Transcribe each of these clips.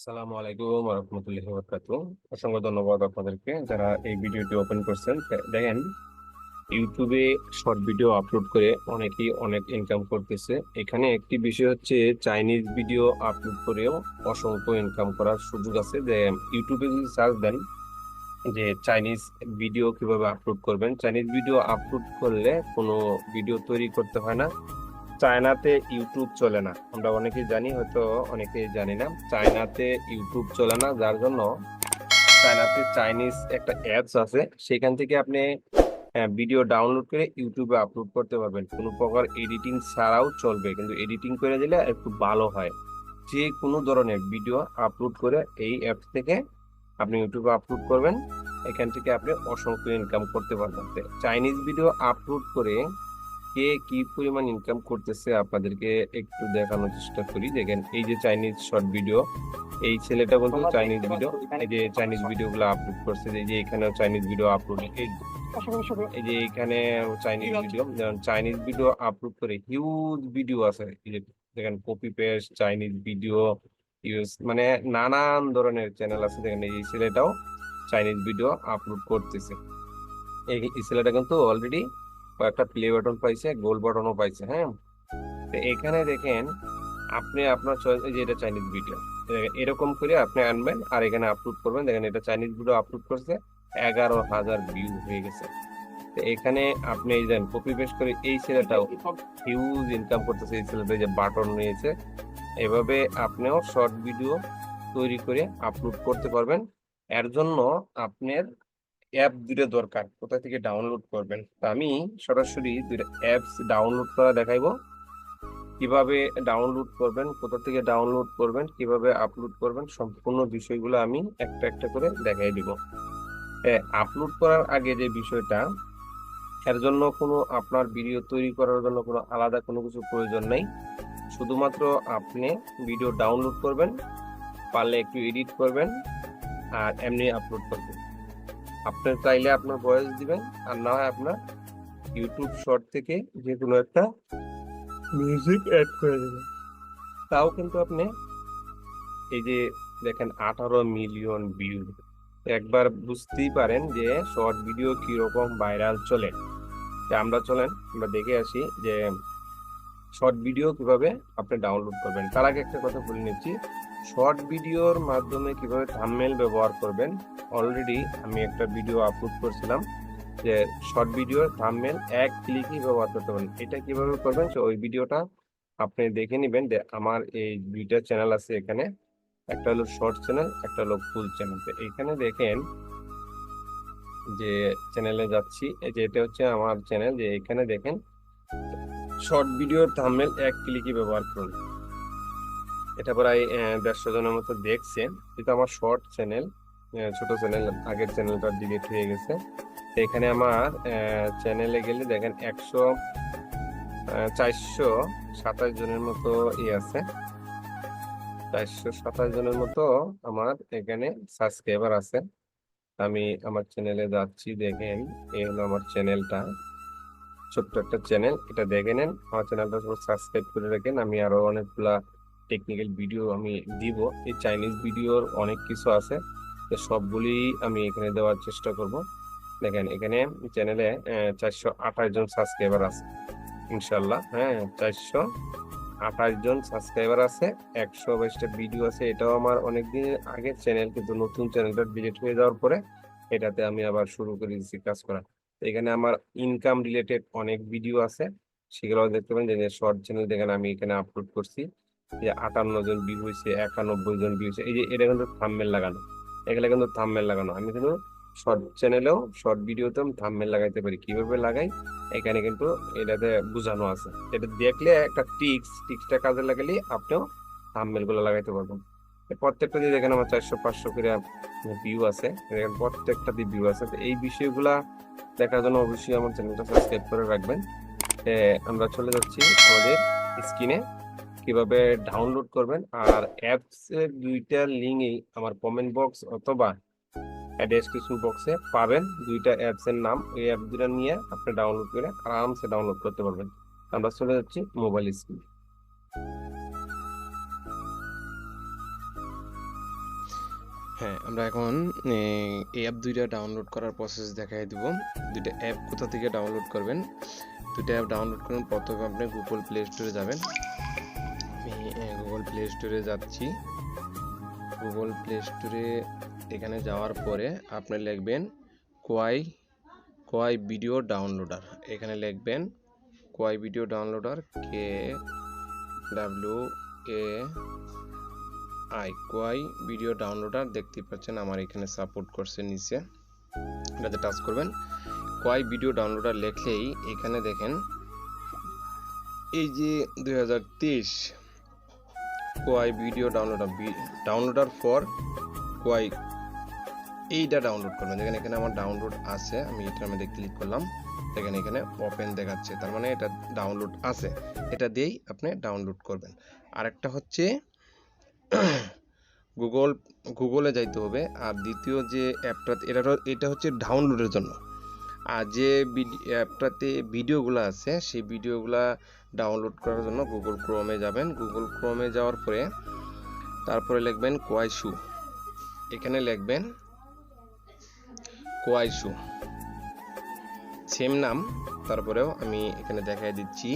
আসসালামু আলাইকুম ওয়া রাহমাতুল্লাহি ওয়া বারাকাতুহু। অসংখ্য ধন্যবাদ আপনাদেরকে যারা এই ভিডিওটি ওপেন করছেন। দেখেন, ইউটিউবে শর্ট ভিডিও আপলোড করে অনেকেই অনেক ইনকাম করতেছে। এখানে একটি বিষয় হচ্ছে, চাইনিজ ভিডিও আপলোড করেও অসংখ্য ইনকাম করার সুযোগ আছে। যে ইউটিউবে যদি সার্চ দেন যে চাইনিজ ভিডিও কিভাবে আপলোড করবেন, চাইনিজ ভিডিও আপলোড করলে কোনো ভিডিও তৈরি করতে হয় না। চায়নাতে ইউটিউব চলে না, আমরা অনেকেই জানি, হয়তো অনেকেই জানি না। চায়নাতে ইউটিউব চলে না, যার জন্য চায়নাতে চাইনিজ একটা অ্যাপস আছে, সেখান থেকে আপনি ভিডিও ডাউনলোড করে ইউটিউবে আপলোড করতে পারবেন। কোনো প্রকার এডিটিং ছাড়াও চলবে, কিন্তু এডিটিং করে দিলে একটু ভালো হয়। যে কোনো ধরনের ভিডিও আপলোড করে এই অ্যাপস থেকে আপনি ইউটিউবে আপলোড করবেন, এখান থেকে আপনি অসংখ্য ইনকাম করতে পারবেন। চাইনিজ ভিডিও আপলোড করে কে কি পরিমাণ ইনকাম করতেছে আপনাদেরকে একটু দেখানোর চেষ্টা করি। দেখেন, এই যে চাইনিজ শর্ট ভিডিও, এই ছেলেটা বলতে চাইনিজ ভিডিও, এই যে চাইনিজ ভিডিও গুলো আপলোড করছে, এই যে এখানেও চাইনিজ ভিডিও আপলোড, এই যে এখানে চাইনিজ ভিডিও, যেমন চাইনিজ ভিডিও আপলোড করে হিউজ ভিডিও আছে। এই যে দেখেন, copy paste Chinese video use, মানে নানান ধরনের চ্যানেল আছে। দেখেন, এই ছেলেটাও চাইনিজ ভিডিও আপলোড করতেছে। এই ছেলেটা কিন্তু অলরেডি কয়েকটা প্লে বাটন পাইছে, গোল বাটনও পাইছে। হ্যাঁ, তো এখানে দেখেন, আপনি আপনার চয়েস, এই যে এটা চাইনিজ ভিডিও, এরকম করে আপনি আনবেন আর এখানে আপলোড করবেন। দেখেন, এটা চাইনিজ ভিডিও আপলোড করছে, 11,000 ভিউ হয়ে গেছে। তো এখানে আপনি এই দেন, কপি পেস্ট করে এই ছেলেটাও হিউজ ইনকাম করতেছে। এই ছেলেটা যে বাটন নিয়েছে, এভাবে আপনিও শর্ট ভিডিও তৈরি করে আপলোড করতে পারবেন। এর জন্য আপনার অ্যাপ দুটো দরকার। কোথা থেকে ডাউনলোড করবেন, তা আমি সরাসরি দুটো অ্যাপস ডাউনলোড করা দেখাইবো। কিভাবে ডাউনলোড করবেন, কোথা থেকে ডাউনলোড করবেন, কিভাবে আপলোড করবেন, সম্পূর্ণ বিষয়গুলো আমি একটা একটা করে দেখাই দিব। আপলোড করার আগে যে বিষয়টা, এর জন্য কোনো আপনার ভিডিও তৈরি করার জন্য কোনো আলাদা কোনো কিছু প্রয়োজন নেই। শুধুমাত্র আপনি ভিডিও ডাউনলোড করবেন, পারলে একটু এডিট করবেন, আর এমনি আপলোড করবেন। আপনি চাইলে আপনার ভয়েস দিবেন, আর না হয় আপনার ইউটিউব শর্ট থেকে যে কোনো একটা মিউজিক অ্যাড করে দেবেন, তাও কিন্তু আপনি, এই যে দেখেন 18 মিলিয়ন ভিউ, একবার বুঝতেই পারেন যে শর্ট ভিডিও কিরকম ভাইরাল চলে। আমরা চলেন আমরা দেখে আসি যে শর্ট ভিডিও কিভাবে আপনি ডাউনলোড করবেন। তার আগে একটা কথা বলে নিচ্ছি, শর্ট ভিডিওর মাধ্যমে কিভাবে থাম্বনেল ব্যবহার করবেন। অলরেডি আমি একটা ভিডিও আপলোড করছিলাম যে শর্ট ভিডিওর থাম্বনেল এক ক্লিকই ব্যবহার করতে পারেন। এটা কিভাবে করবেন, তো ওই ভিডিওটা আপনি দেখে নেবেন। যে আমার এই দুইটা চ্যানেল আছে এখানে, একটা হলো শর্ট চ্যানেল, একটা হলো ফুল চ্যানেল। তো এখানে দেখেন যে চ্যানেলে যাচ্ছি, এই যে এটা হচ্ছে আমার চ্যানেল। যে এখানে দেখেন, শর্ট ভিডিওর থাম্বনেল এক ক্লিকই ব্যবহার করুন। এটা প্রায় 150 জনের মতো দেখছে। এটা আমার শর্ট চ্যানেল, ছোট চ্যানেল, আগের চ্যানেলটা ডিলিট হয়ে গেছে। তো এখানে আমার চ্যানেলে গেলে দেখেন 427 জনের মতো আছে, 427 জনের মতো আমার এখানে সাবস্ক্রাইবার আছে। আমি আমার চ্যানেলে যাচ্ছি, দেখেন এই হলো আমার চ্যানেলটা, ছোট্ট একটা চ্যানেল। এটা দেখে নেন, আমার চ্যানেলটা সাবস্ক্রাইব করে রাখেন। আমি আরো অনেকগুলা টেকনিক্যাল ভিডিও আমি দিব। এই চাইনিজ ভিডিওর অনেক কিছু আছে, তো সবগুলি আমি এখানে দেওয়ার চেষ্টা করব। দেখেন, এখানে চ্যানেলে 428 জন সাবস্ক্রাইবার আছে ইনশাল্লাহ। হ্যাঁ, 428 জন সাবস্ক্রাইবার আছে, 122টা ভিডিও আছে। এটাও আমার অনেকদিন আগের চ্যানেল, কিন্তু নতুন চ্যানেলটা ডিলিট হয়ে যাওয়ার পরে এটাতে আমি আবার শুরু করে দিচ্ছি কাজ করা। তো এখানে আমার ইনকাম রিলেটেড অনেক ভিডিও আছে, সেগুলো দেখতে পাবেন। যে শর্ট চ্যানেল দেখেন, আমি এখানে আপলোড করছি, যে 58 জন ভিউ হয়েছে, 91 জন ভিউ হয়েছে। এই যে এটা কিন্তু থাম্বনেল লাগানো, এগুলা কিন্তু থাম্বনেল লাগানো। আমি কিন্তু শর্ট চ্যানেলেও শর্ট ভিডিওতেও আমি থাম্বনেল লাগাইতে পারি। কিভাবে লাগাই এখানে কিন্তু এটাতে বোঝানো আছে। এটা দেখলে একটা টিক্সটা কাজে লাগালে আপনিও থাম্বনেল গুলো লাগাইতে পারবেন। প্রত্যেকটা দিয়ে দেখেন আমার 400-500 করে ভিউ আছে, দেখেন প্রত্যেকটা দিয়ে ভিউ আছে। তো এই বিষয়গুলা দেখার জন্য অবশ্যই আমার চ্যানেলটা সাবস্ক্রাইব করে রাখবেন। আমরা চলে যাচ্ছি আমাদের স্ক্রিনে, কিভাবে ডাউনলোড করবেন। আর অ্যাপস এর দুইটা লিঙ্কই আমার কমেন্ট বক্স অথবা ডেসক্রিপশন বক্সে পাবেন। দুইটা অ্যাপস এর নাম, এই অ্যাপ দুটা নিয়ে আপনি ডাউনলোড করে আরামসে ডাউনলোড করতে পারবেন। আমরা চলে যাচ্ছি মোবাইল স্ক্রিন। হ্যাঁ, আমরা এখন এই অ্যাপ দুইটা ডাউনলোড করার প্রসেস দেখাই দিব। দুইটা অ্যাপ কোথা থেকে ডাউনলোড করবেন? দুইটা অ্যাপ ডাউনলোড করুন। প্রথমে আপনি গুগল প্লে স্টোরে যাবেন। আমি গুগল প্লে স্টোরে যাচ্ছি। গুগল প্লে স্টোরে এখানে যাওয়ার পরে আপনি লিখবেন কোয়াই ভিডিও ডাউনলোডার। এখানে লিখবেন কোয়াই video downloader, KWAI কোয়াই video downloader. দেখতে পাচ্ছেন আমার এখানে সাপোর্ট করছে নিচে, এটাতে টাচ করবেন। কোয়াই ভিডিও ডাউনলোডার লেখলেই এখানে দেখেন এই যে 2023 কোয়াই ভিডিও ডাউনলোডার ফর কোয়াই, এইটা ডাউনলোড করবেন। দেখেন এখানে আমার ডাউনলোড আছে, আমি এটার মধ্যে ক্লিক করলাম, দেখেন এখানে ওপেন দেখাচ্ছে, তার মানে এটা ডাউনলোড আছে। এটা দিয়েই আপনি ডাউনলোড করবেন। আরেকটা হচ্ছে গুগলে যাইতে হবে। আর দ্বিতীয় যে অ্যাপটা, এটা হচ্ছে ডাউনলোডের জন্য। আর যে অ্যাপটাতে ভিডিওগুলো আছে সেই ভিডিওগুলা ডাউনলোড করার জন্য গুগল ক্রোমে যাবেন। গুগল ক্রোমে যাওয়ার পরে তারপরে লিখবেন কোয়াইশু। এখানে লিখবেন কোয়াইশু, সেম নাম। তারপরেও আমি এখানে দেখাই দিচ্ছি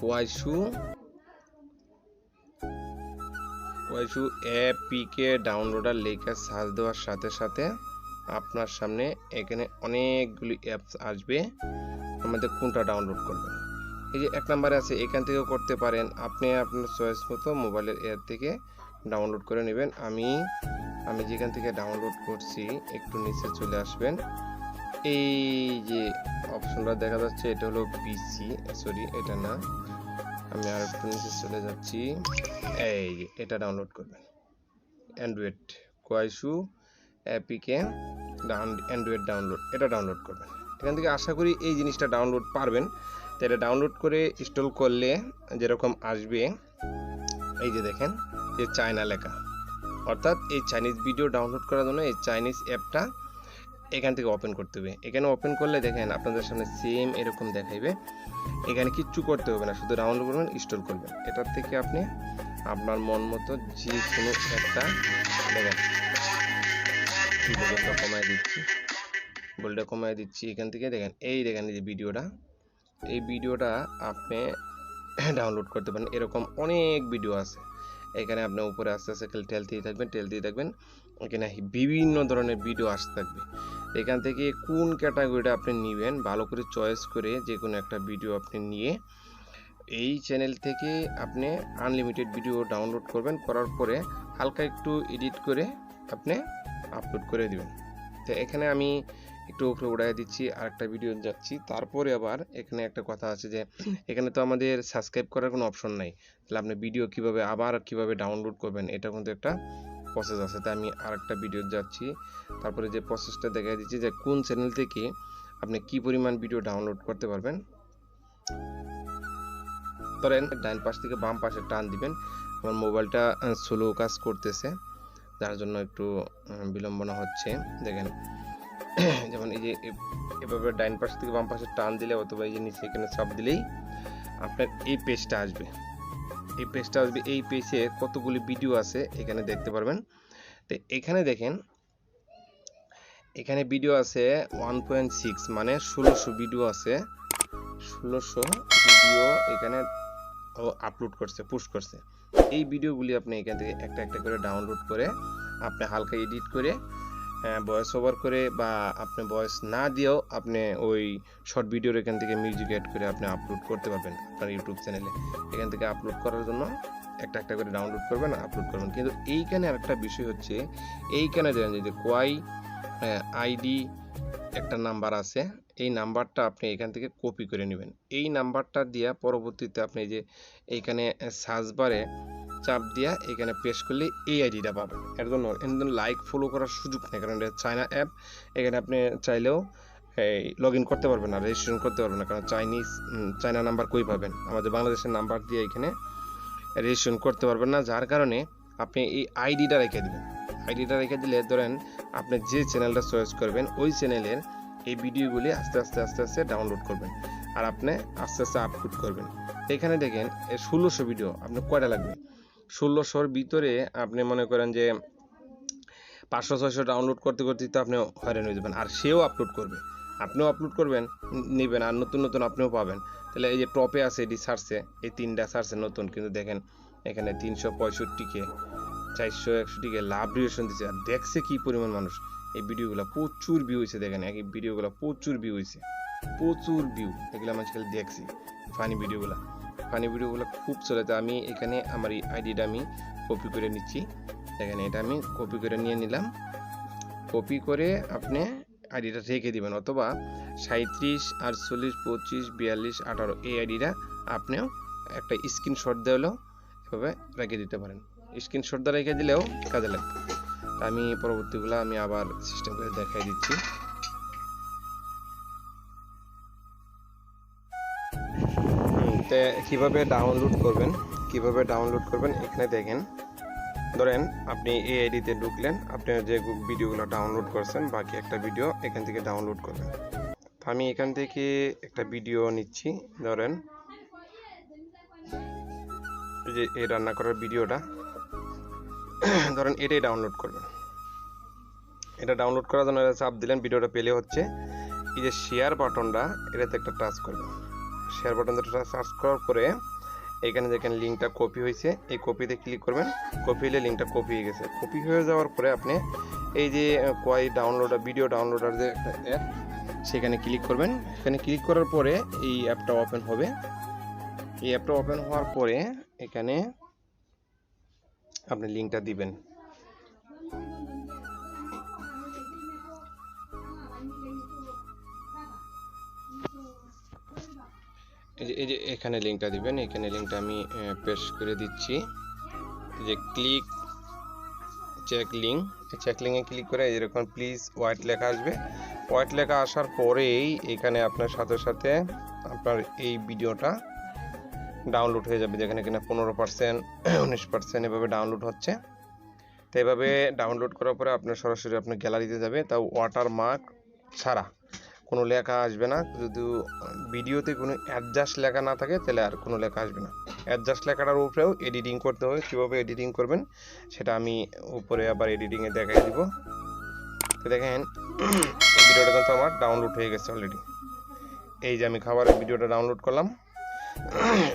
কোয়াইশু এপিকে ডাউনলোডার লেখা সার্চ দেওয়ার সাথে সাথে আপনার সামনে এখানে অনেকগুলি অ্যাপস আসবে। আমাদের কোনটা ডাউনলোড করবেন, এই যে 1 নম্বরে আছে, এখান থেকেও করতে পারেন। আপনি আপনার চয়েস মতো মোবাইলের অ্যাপ থেকে ডাউনলোড করে নেবেন। আমি যেখান থেকে ডাউনলোড করছি একটু নিচে চলে আসবেন। এই যে অপশনটা দেখা যাচ্ছে এটা হলো পিসি, সরি এটা না, আমি আর একটু নিচে চলে যাচ্ছি। এই যে এটা ডাউনলোড করবেন, অ্যান্ড্রয়েড কোয়াইশু অ্যাপিকে অ্যান্ড্রয়েড ডাউনলোড, এটা ডাউনলোড করবেন। এখান থেকে আশা করি এই জিনিসটা ডাউনলোড পারবেন। তো এটা ডাউনলোড করে ইনস্টল করলে যেরকম আসবে, এই যে দেখেন যে চায়না লেখা, অর্থাৎ এই চাইনিজ ভিডিও ডাউনলোড করার জন্য এই চাইনিজ অ্যাপটা এখান থেকে ওপেন করতে হবে। এখানে ওপেন করলে দেখেন আপনাদের সামনে সেম এরকম দেখাইবে। এখানে কিচ্ছু করতে হবে না, শুধু ডাউনলোড করবেন, ইনস্টল করবেন। এটার থেকে আপনি আপনার মন মতো যে কোনো একটা দেখেন, গোলটা কমায় দিচ্ছি এখান থেকে। দেখেন এই যে ভিডিওটা আপনি ডাউনলোড করতে পারেন। এরকম অনেক ভিডিও আছে। এখানে আপনি উপরে আস্তে আস্তে ঠেলতেই থাকবেন। এখানে বিভিন্ন ধরনের ভিডিও আসতে থাকবে। এখান থেকে কোন ক্যাটাগরিটা আপনি নেবেন ভালো করে চয়েস করে যে কোনো একটা ভিডিও আপনি নিয়ে এই চ্যানেল থেকে আপনি আনলিমিটেড ভিডিও ডাউনলোড করবেন। করার পরে হালকা একটু এডিট করে আপনি আপলোড করে দিবেন। তো এখানে আমি একটু উপরে উড়াই দিচ্ছি, আরেকটা ভিডিও যাচ্ছি। তারপরে আবার এখানে একটা কথা আছে যে এখানে তো আমাদের সাবস্ক্রাইব করার কোনো অপশন নাই, তাহলে আপনি ভিডিও কিভাবে ডাউনলোড করবেন, এটা কিন্তু একটা প্রসেস আছে। তাই আমি আরেকটা ভিডিও যাচ্ছি, তারপরে যে প্রসেসটা দেখাই দিচ্ছি যে কোন চ্যানেল থেকে আপনি কি পরিমাণ ভিডিও ডাউনলোড করতে পারবেন। ধরেন ডান পাশ থেকে বাম পাশে টান দিবেন। আমার মোবাইলটা স্লো কাজ করতেছে, যার জন্য একটু বিলম্বনা হচ্ছে। দেখেন যেমন এই যে এভাবে ডান পাশ থেকে বাম পাশে টান দিলে অথবা এই যে নিচে এখানে চাপ দিলেই আপনার এই পেজটা আসবে। এই পেজে কতগুলি ভিডিও আছে এখানে দেখতে পারবেন। তো এখানে দেখেন, এখানে ভিডিও আছে 1.6, মানে 1600 ভিডিও আছে। 1600 ভিডিও এখানে আপলোড করছে, পুশ করছে। এই ভিডিওগুলি আপনি এখান থেকে একটা একটা করে ডাউনলোড করে আপনি হালকা এডিট করে ভয়েস ওভার করে, বা আপনি ভয়েস না দিয়েও আপনি ওই শর্ট ভিডিওর এখান থেকে মিউজিক অ্যাড করে আপনি আপলোড করতে পারবেন আপনার ইউটিউব চ্যানেলে। এখান থেকে আপলোড করার জন্য একটা একটা করে ডাউনলোড করবেন, আপলোড করবেন। কিন্তু এইখানে আরেকটা বিষয় হচ্ছে, এইখানে দেখেন যে কোয়াই আইডি একটা নাম্বার আছে, এই নাম্বারটা আপনি এখান থেকে কপি করে নেবেন। এই নাম্বারটা দিয়া পরবর্তীতে আপনি যে এইখানে সার্চ বারে চাপ দিয়া এখানে প্রেস করলে এই আইডিটা পাবেন। এর জন্য লাইক ফলো করার সুযোগ নেই, কারণ এটা চায়না অ্যাপ। এখানে আপনি চাইলেও লগ ইন করতে পারবেন না, রেজিস্ট্রেশন করতে পারবেন না, কারণ চায়না নাম্বার কই পাবেন। আমাদের বাংলাদেশের নাম্বার দিয়ে এখানে রেজিস্ট্রেশন করতে পারবেন না, যার কারণে আপনি এই আইডিটা রেখে দিবেন। আইডিটা রেখে দিলে ধরেন আপনি যে চ্যানেলটা চয়েস করবেন ওই চ্যানেলের এই ভিডিওগুলি আস্তে আস্তে ডাউনলোড করবেন আর আপনি আস্তে আস্তে আপলোড করবেন। এখানে দেখেন 1600 ভিডিও আপনার কয়টা লাগবে, 1600-র ভিতরে আপনি মনে করেন যে 500-600 ডাউনলোড করতে তো আপনি হয়রান হয়ে যাবেন। আর সেও আপলোড করবে, আপনিও আপলোড করবেন, নেবেন, আর নতুন আপনিও পাবেন। তাহলে এই যে টপে আছে এটি সারছে, এই 3টা সারছে নতুন, কিন্তু দেখেন এখানে 365কে 461কে লাভ রিয়েকশন দিচ্ছে। আর দেখছে কি পরিমাণ মানুষ, এই ভিডিওগুলো প্রচুর ভিউ হয়েছে। দেখেন এই ভিডিওগুলো প্রচুর ভিউ হয়েছে, প্রচুর ভিউ। এগুলো মানুষ খালি দেখছি ফানি ভিডিওগুলো খুব চলে। তো আমি এখানে আমার এই আইডিটা আমি কপি করে নিচ্ছি। দেখেন এটা আমি কপি করে নিয়ে নিলাম। কপি করে আপনি আইডিটা রেখে দিবেন, অথবা 37 48 25 42 18 এই আইডিটা আপনিও একটা স্ক্রিনশট দিলেও এভাবে রেখে দিতে পারেন। স্ক্রিনশট দিয়ে রেখে দিলেও কাজে লাগবে। আমি পরবর্তীগুলো আমি আবার সিস্টেম করে দেখাই দিচ্ছি। কিভাবে ডাউনলোড করবেন এখানে দেখেন। ধরেন আপনি এই আইডিতে ঢুকলেন, আপনি যে ভিডিওগুলো ডাউনলোড করছেন বাকি একটা ভিডিও এখান থেকে ডাউনলোড করবেন। তো আমি এখান থেকে একটা ভিডিও নিচ্ছি, ধরেন যে এই রান্না করার ভিডিওটা, ধরেন এটাই ডাউনলোড করবেন। এটা ডাউনলোড করার জন্য চাপ দিলেন, ভিডিওটা পেলে হচ্ছে এই যে শেয়ার বাটনটা, এটাতে একটা টাচ করবেন। শেয়ার বাটনটা টাচ করার পরে এখানে দেখেন লিঙ্কটা কপি হয়েছে, এই কপিতে ক্লিক করবেন। কপি হলে লিঙ্কটা কপি হয়ে গেছে। কপি হয়ে যাওয়ার পরে আপনি এই যে ভিডিও ডাউনলোডার যে একটা অ্যাপ, সেখানে ক্লিক করবেন। এখানে ক্লিক করার পরে এই অ্যাপটা ওপেন হবে। এই অ্যাপটা ওপেন হওয়ার পরে এখানে আপনি লিঙ্কটা দিবেন। এই যে এখানে লিঙ্কটা দিবেন। এখানে লিঙ্কটা আমি পেস্ট করে দিচ্ছি। যে ক্লিক চেক লিঙ্কে ক্লিক করে এরকম প্লিজ ওয়াইট লেখা আসবে। ওয়াইট লেখা আসার পরেই এখানে আপনার সাথে সাথে আপনার এই ভিডিওটা ডাউনলোড হয়ে যাবে। যেখানে কিনা 15% 19% এভাবে ডাউনলোড হচ্ছে। তো এভাবে ডাউনলোড করার পরে আপনার সরাসরি আপনার গ্যালারিতে যাবে, তাও ওয়াটারমার্ক ছাড়া, কোনো লেখা আসবে না। যদি ভিডিওতে কোনো অ্যাডজাস্ট লেখা না থাকে তাহলে আর কোনো লেখা আসবে না। অ্যাডজাস্ট লেখাটার উপরেও এডিটিং করতে হবে। কীভাবে এডিটিং করবেন সেটা আমি উপরে আবার এডিটিংয়ে দেখাই দিব। তো দেখেন এই ভিডিওটা কিন্তু আমার ডাউনলোড হয়ে গেছে অলরেডি। এই যে আমি খাবারের ভিডিওটা ডাউনলোড করলাম,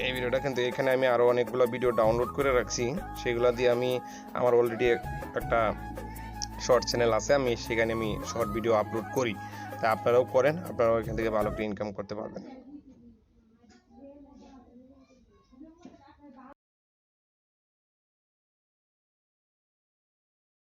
এই ভিডিওটা কিন্তু এখানে আমি আরও অনেকগুলো ভিডিও ডাউনলোড করে রাখছি। সেগুলো দিয়ে আমি আমার অলরেডি একটা শর্ট চ্যানেল আছে, আমি সেখানে শর্ট ভিডিও আপলোড করি। তা আপনারাও করেন, আপনারাও এখান থেকে ভালো করে ইনকাম করতে পারবেন।